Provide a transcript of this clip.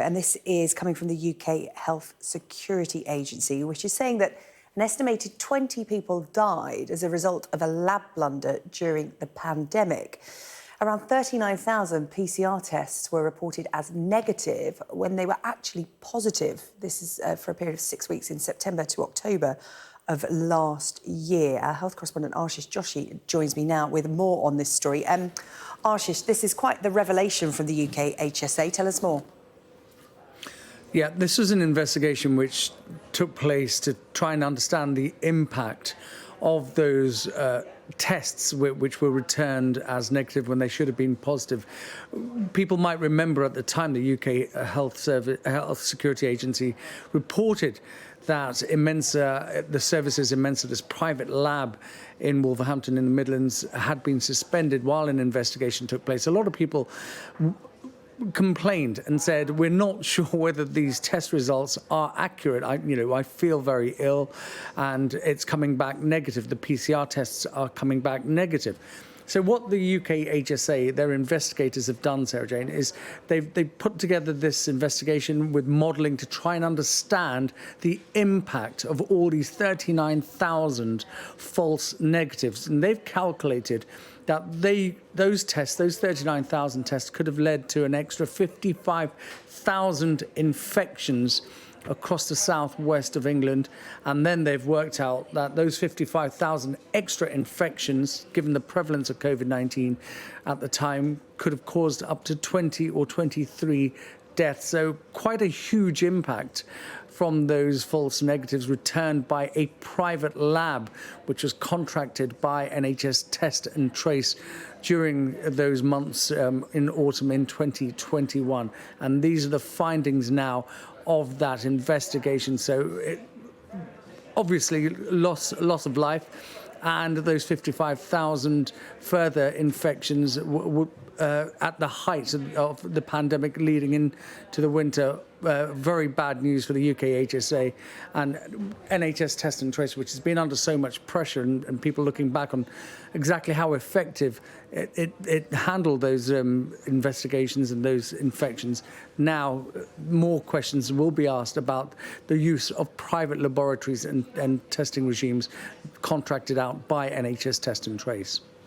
and this is coming from the UK Health Security Agency, which is saying that an estimated 20 people died as a result of a lab blunder during the pandemic. Around 39,000 PCR tests were reported as negative when they were actually positive. This is for a period of 6 weeks in September to October of last year. Our health correspondent Ashish Joshi joins me now with more on this story. Ashish, this is quite the revelation from the UKHSA. Tell us more. Yeah, this was an investigation which took place to try and understand the impact of those tests which were returned as negative when they should have been positive. People might remember at the time the UK Health Security Agency reported that the services Immensa, this private lab in Wolverhampton in the Midlands, had been suspended while an investigation took place. A lot of people complained and said, we're not sure whether these test results are accurate. I feel very ill and it's coming back negative. The PCR tests are coming back negative. So what the UKHSA, their investigators have done, Sarah Jane, is they've put together this investigation with modelling to try and understand the impact of all these 39,000 false negatives. And they've calculated that those 39,000 tests could have led to an extra 55,000 infections across the southwest of England, and then they've worked out that those 55,000 extra infections, given the prevalence of COVID-19 at the time, could have caused up to 20 or 23 deaths. So quite a huge impact from those false negatives returned by a private lab, which was contracted by NHS Test and Trace during those months in autumn in 2021. And these are the findings now of that investigation. So obviously loss of life, and those 55,000 further infections at the height of the pandemic leading into the winter. Very bad news for the UKHSA and NHS Test and Trace, which has been under so much pressure, and people looking back on exactly how effective it handled those investigations and those infections. Now, more questions will be asked about the use of private laboratories and testing regimes contracted out by NHS Test and Trace.